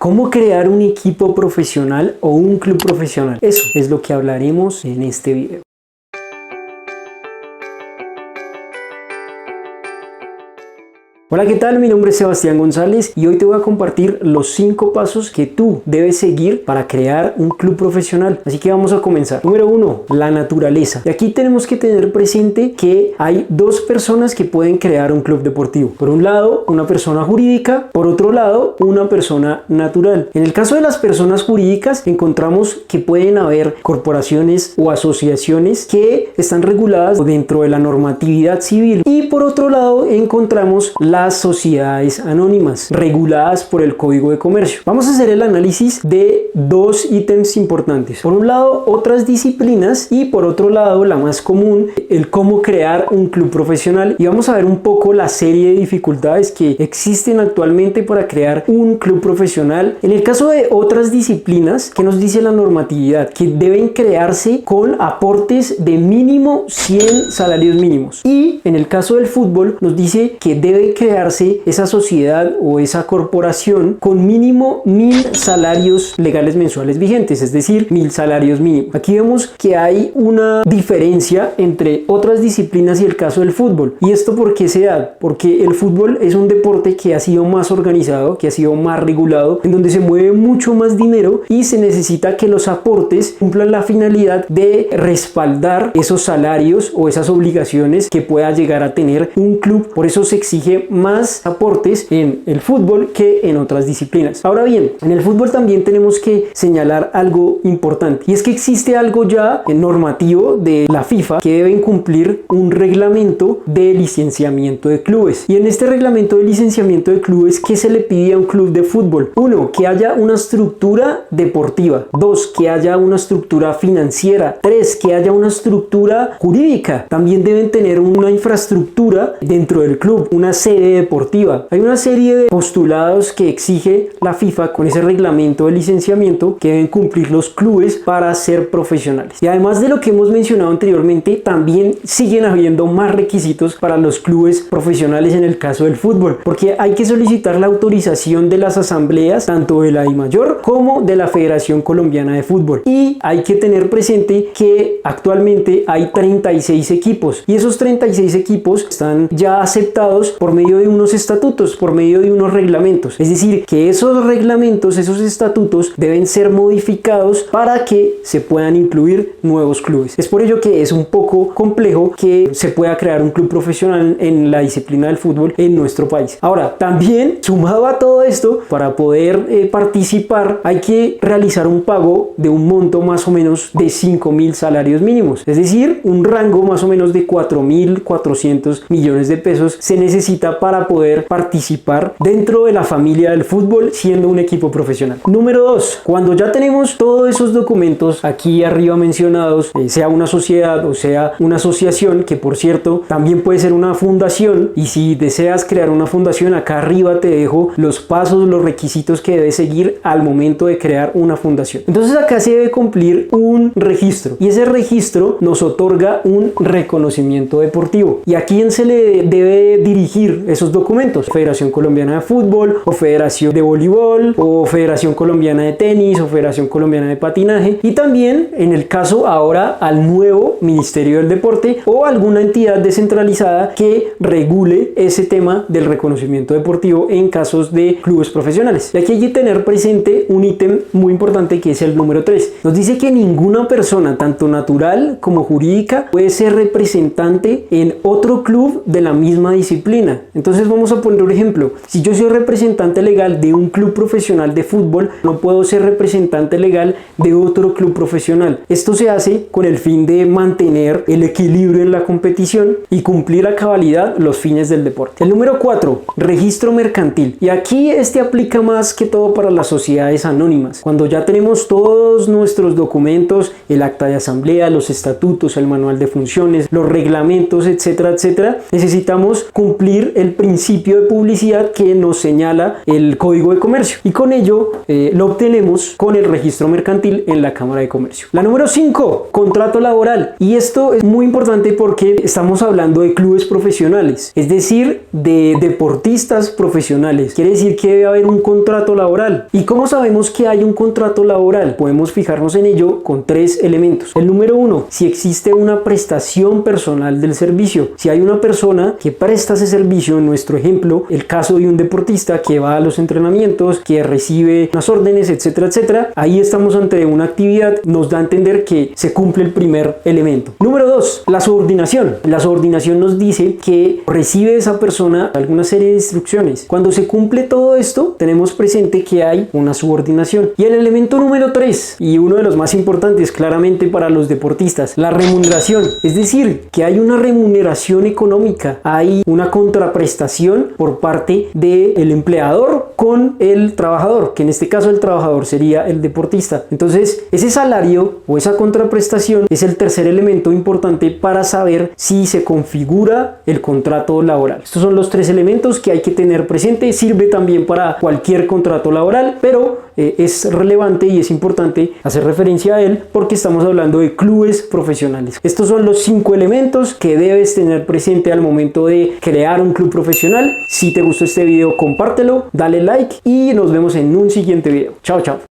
¿Cómo crear un equipo profesional o un club profesional? Eso es lo que hablaremos en este video. Hola, ¿qué tal? Mi nombre es Sebastián González y hoy te voy a compartir los 5 pasos que tú debes seguir para crear un club profesional. Así que vamos a comenzar. Número 1, la naturaleza. Y aquí tenemos que tener presente que hay dos personas que pueden crear un club deportivo. Por un lado, una persona jurídica, por otro lado, una persona natural. En el caso de las personas jurídicas, encontramos que pueden haber corporaciones o asociaciones que están reguladas dentro de la normatividad civil. Y por otro lado, encontramos las sociedades anónimas reguladas por el Código de Comercio. Vamos a hacer el análisis de dos ítems importantes. Por un lado, otras disciplinas y por otro lado, la más común, el cómo crear un club profesional. Y vamos a ver un poco la serie de dificultades que existen actualmente para crear un club profesional. En el caso de otras disciplinas, ¿qué nos dice la normatividad? Que deben crearse con aportes de mínimo 100 salarios mínimos. Y en el caso del fútbol, nos dice que debe crearse esa sociedad o esa corporación con mínimo 1000 salarios legales mensuales vigentes, es decir, 1000 salarios mínimos. Aquí vemos que hay una diferencia entre otras disciplinas y el caso del fútbol. ¿Y esto por qué se da? Porque el fútbol es un deporte que ha sido más organizado, que ha sido más regulado, en donde se mueve mucho más dinero y se necesita que los aportes cumplan la finalidad de respaldar esos salarios o esas obligaciones que pueda llegar a tener un club. Por eso se exige más aportes en el fútbol que en otras disciplinas. Ahora bien, en el fútbol también tenemos que señalar algo importante, y es que existe algo ya normativo de la FIFA que deben cumplir un reglamento de licenciamiento de clubes. Y en este reglamento de licenciamiento de clubes, ¿qué se le pide a un club de fútbol? 1, que haya una estructura deportiva. 2, que haya una estructura financiera. 3, que haya una estructura jurídica. También deben tener una infraestructura dentro del club, una sede deportiva. Hay una serie de postulados que exige la FIFA con ese reglamento de licenciamiento que deben cumplir los clubes para ser profesionales. Y además de lo que hemos mencionado anteriormente, también siguen habiendo más requisitos para los clubes profesionales en el caso del fútbol, porque hay que solicitar la autorización de las asambleas tanto de la DIMAYOR como de la Federación Colombiana de Fútbol. Y hay que tener presente que actualmente hay 36 equipos y esos 36 equipos están ya aceptados por medio de unos estatutos, por medio de unos reglamentos. Es decir, que esos reglamentos, esos estatutos deben ser modificados para que se puedan incluir nuevos clubes. Es por ello que es un poco complejo que se pueda crear un club profesional en la disciplina del fútbol en nuestro país. Ahora, también sumado a todo esto, para poder participar hay que realizar un pago de un monto más o menos de 5.000 salarios mínimos. Es decir, un rango más o menos de 4.400 millones de pesos se necesita para poder participar dentro de la familia del fútbol siendo un equipo profesional. Número 2, cuando ya tenemos todos esos documentos aquí arriba mencionados, sea una sociedad o sea una asociación, que por cierto también puede ser una fundación, y si deseas crear una fundación, acá arriba te dejo los pasos, los requisitos que debes seguir al momento de crear una fundación. Entonces acá se debe cumplir un registro y ese registro nos otorga un reconocimiento deportivo. ¿Y a quién se le debe dirigir esos documentos? Federación Colombiana de Fútbol, o Federación de Voleibol, o Federación Colombiana de Tenis, o Federación Colombiana de Patinaje, y también en el caso ahora al nuevo Ministerio del Deporte o alguna entidad descentralizada que regule ese tema del reconocimiento deportivo en casos de clubes profesionales. Y aquí hay que tener presente un ítem muy importante que es el número 3. Nos dice que ninguna persona, tanto natural como jurídica, puede ser representante en otro club de la misma disciplina. Entonces vamos a poner un ejemplo. Si yo soy representante legal de un club profesional de fútbol, no puedo ser representante legal de otro club profesional. Esto se hace con el fin de mantener el equilibrio en la competición y cumplir a cabalidad los fines del deporte. El número 4, registro mercantil. Y aquí este aplica más que todo para las sociedades anónimas. Cuando ya tenemos todos nuestros documentos, el acta de asamblea, los estatutos, el manual de funciones, los reglamentos, etcétera, etcétera, necesitamos cumplir el el principio de publicidad que nos señala el Código de Comercio, y con ello lo obtenemos con el registro mercantil en la Cámara de Comercio. La número 5, contrato laboral, y esto es muy importante porque estamos hablando de clubes profesionales, es decir, de deportistas profesionales. Quiere decir que debe haber un contrato laboral. ¿Y cómo sabemos que hay un contrato laboral? Podemos fijarnos en ello con 3 elementos. El número 1, si existe una prestación personal del servicio. Si hay una persona que presta ese servicio, en nuestro ejemplo, el caso de un deportista que va a los entrenamientos, que recibe unas órdenes, etcétera, etcétera, ahí estamos ante una actividad, nos da a entender que se cumple el primer elemento. Número 2, la subordinación. La subordinación nos dice que recibe esa persona alguna serie de instrucciones. Cuando se cumple todo esto, tenemos presente que hay una subordinación. Y el elemento número 3, y uno de los más importantes claramente para los deportistas, la remuneración. Es decir, que hay una remuneración económica, hay una contraprestación por parte del empleador con el trabajador, que en este caso el trabajador sería el deportista. Entonces, ese salario o esa contraprestación es el tercer elemento importante para saber si se configura el contrato laboral. Estos son los 3 elementos que hay que tener presente. Sirve también para cualquier contrato laboral, pero es relevante y es importante hacer referencia a él porque estamos hablando de clubes profesionales. Estos son los 5 elementos que debes tener presente al momento de crear un club profesional. Si te gustó este video, compártelo, dale like y nos vemos en un siguiente video. Chao, chao.